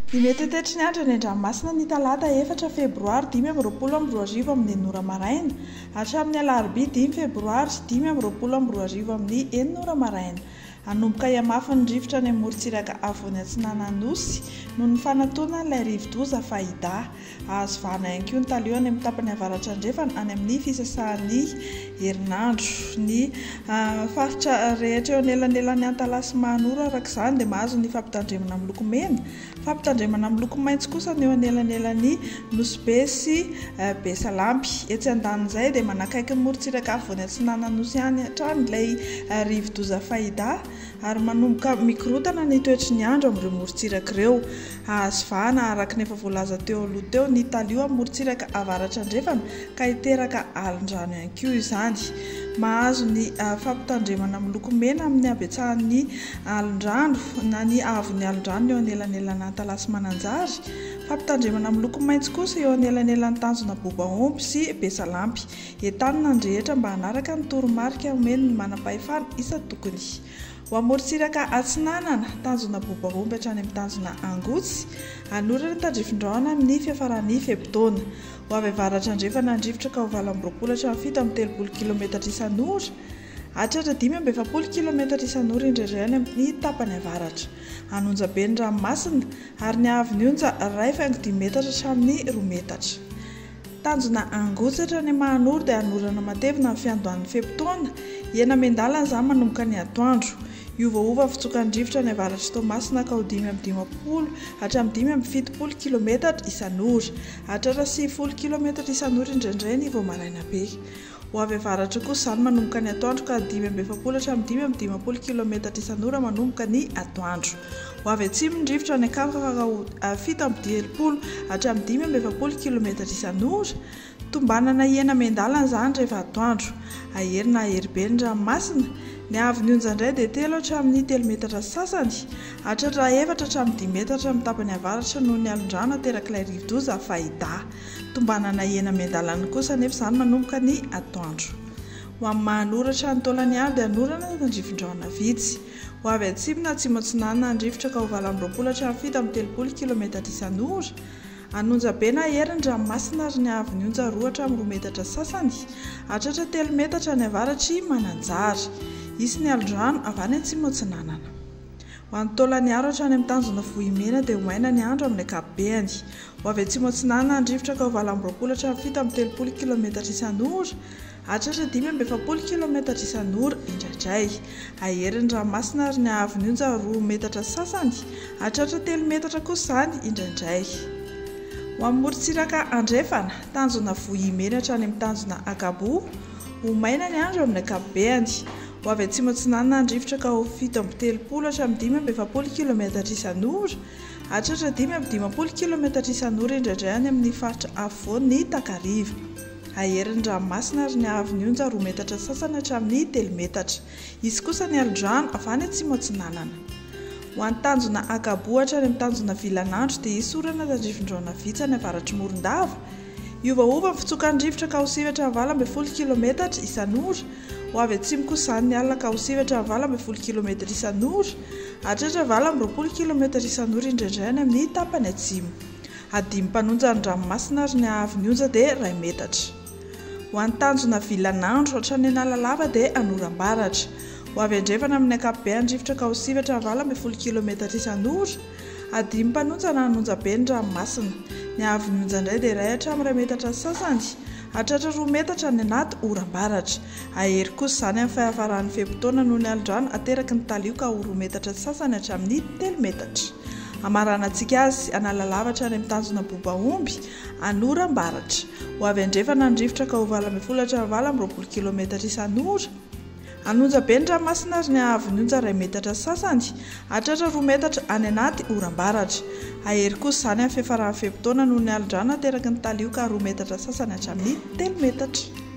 Ny mety tetry ny andro ny Andranomasina ny talata 4 febroary 2022 amin'ny enora maraina hatramin'ny alarobia 10 febroary 2022 amin'ny enora maraina. Anomboka iamafy ny rivotra ny amorontsiraka avoany Atsinanana Nosy noho ny fanatoana ilay rivo-doza Fahida. Azo vahana ihany koa ny taliona any amin'ny tapany avaratra andrefana any amin'ny fisasahan'ny herinandro. Ny faritra rehetra eo anelanelany Antalasy Mahanoro araka izany dia mahazo ny fampitandremana amin'ny loko mena. Fampitandremana amin'ny loko maitso kosa ny eo anelanelany Nosy sy Besalampy. Etsy andanin'izay dia manakaiky ny morontsiraka avoany Atsinanana Nosy any hatrany ilay rivo-doza Fahida ary manomboka mikorotana ny toetry ny andro amin'ireo morontsiraka ireo. Azo vahana araka ny efa voalaza teo aloha teo ny talio amin'ny morontsiraka avaratra andrefana ka hiteraka alin-drano ihany koa izany. Mahazo ny fampitandremana amin'ny loko mena amin'ny habetsahan'ny alin-drano na ny avon'ny alin-drano eo anelanelana Antalasy Mananjary. Fampitandremana amin'ny loko maitso kosa eo anelanelany Tanjona Bobaompy sy Besalampy. Entanina ny rehetra mba hanaraka ny toromarika omeny ny manam-pahefana isa-tokony. Ho amorontsiraka Atsinanana, Tanjona Bobaompy hatrany amin'ny Tanjona Angotsy, anorana ny tandrifin-drahona amin'ny fiafaran'ny fepitaona. Ho avy avaratra andrefana ny rivotra ka ho 20 hatramin'ny 7 kilometatra isan'ora, hatratra 5 kilometatra isan'ora indrindra any amin'ny tapany avaratra. Anonja be ny ranomasina ary ny haavon'ny onja 1,5 metatra hatramin'ny 2 metatra. Tanjona Angotsy hatrany Mahanoro dia anorana matevina amin'ny fiandohan'ny fepitaona. Ena Mendalana izany manomboka ny atoandro. Iovaova fitsokan'ny rivotra ny avaratra Toamasina ka ho 5 hatramin'ny 70 kilometatra isan'ora, hatratra 90 kilometatra isan'ora indraindray ny vao maraina be. Ho avy avaratra kosa izany manomboka ny atoandro ka 5 hatramin'ny 10 kilometatra isan'ora manomboka ny atoandro. Ho avy atsimo ny rivotra ny ankavaka ka ho 7 hatramin'ny 20 kilometatra isan'ora. Tombanana Ena Mendalana izany rehefa atoandro. Aherina ahery ny ranomasina. Ny haavon'ny onja indray dia 3 hatramin'ny 3 metatra sasany, hatratra 4 hatramin'ny 10 metatra amin'ny tapany avaratra noho ny alin-drano ateraka ilay rivo-doza Fahida. Tombanana Ena Mendalana kosa nefa izany manomboka ny atoandro. Ho amin'ny Mahanoro hatrany Taolagnaro dia anorana ny tandrifin-drahona vitsy. Ho avy atsimo na atsimo Atsinanana ny rivotra ka ho 20 hatramin'ny 7 kilometatra isan'ora. Anonja be na ahery ny ranomasina ary ny haavon'ny onja 2 hatramin'ny 2 metatra sasany, hatratra 3 metatra ny avaratry Mananjary. Isy ny alin-drano avy any atsimo Atsinanana. Ho an'ny Taolagnaro hatrany amin'ny Tanjona Vohimena dia ho maina ny andro amin'ny ankapobeny. Ho avy atsimo Atsinanana ny rivotra ka ho 20 hatramin'ny 7 kilometatra isan'ora, hatratra 5 kilometatra isan'ora indraindray. Ahery ny ranomasina ary ny haavon'ny onja 2 metatra sasany, hatratra 3 metatra kosa izany indraindray. Ho amin'ny morontsiraka andrefana, Tanjona Vohimena hatrany amin'ny Tanjona Akabo, ho maina ny andro amin'ny ankapobeny. Ho avy atsimo Atsinanana ny rivotra ka ho 7 hatramin'ny 20 kilometatra isan'ora, hatratra 10 kilometatra isan'ora indraindray any amin'ny faritra afovoan'ny Takariva. Ahery ny ranomasina ary ny haavon'ny onja 2 metatra sasany hatramin'ny 3 metatra. Izy kosa ny alin-drano avy any atsimo Atsinanana. Ho an'ny Tanjona Akabo hatrany amin'ny Tanjona Vilanandro dia isy orana tandrifin-drahona vitsy any avaratry Morondava. Iovaova ny fitsokan'ny rivotra ka ho 7 kilometatra isan'ora. Ho avy atsimo kosa izany ny alina ka ho 7 kilometatra isan'ora, hatratra 20 kilometatra isan'ora indraindray any amin'ny tapany atsimo. Adimy mpanonja ny ranomasina ary ny haavon'ny onja dia 2 metatra. Ho an'ny Tanjona Vilanandro hatrany Analalava dia anoram-baratra. Ho avy andrefana amin'ny ankapobeny rivotra ka ho 7 kilometatra isan'ora, adimy mpanonja na anonja be ny ranomasina. Ny haavon'ny onja indray dia 1 hatramin'ny 2 metatra sasany, hatratra 2 metatra ny anaty oram-baratra. Ahery kosa izany amin'ny fahafaran'ny fepitaona noho ny alin-drano ateraka ny talio ka ho 2 metatra sasany hatramin'ny 3 metatra. Amaranantsika azy Analalava hatrany amin'ny Tanjona Bobaompy, anoram-baratra. Ho avy andrefana ny rivotra ka ho 20 kilometatra isan'ora. Anonja be ny ranomasina ary ny haavon'ny onja 2 metatra sasany, hatratra 2 metatra any anaty oram-baratra. Ahery kosa izany amin'ny fiafaran'ny fepitaona noho ny alin-drano ateraka ny talio ka 2 metatra sasany hatramin'ny 3 metatra.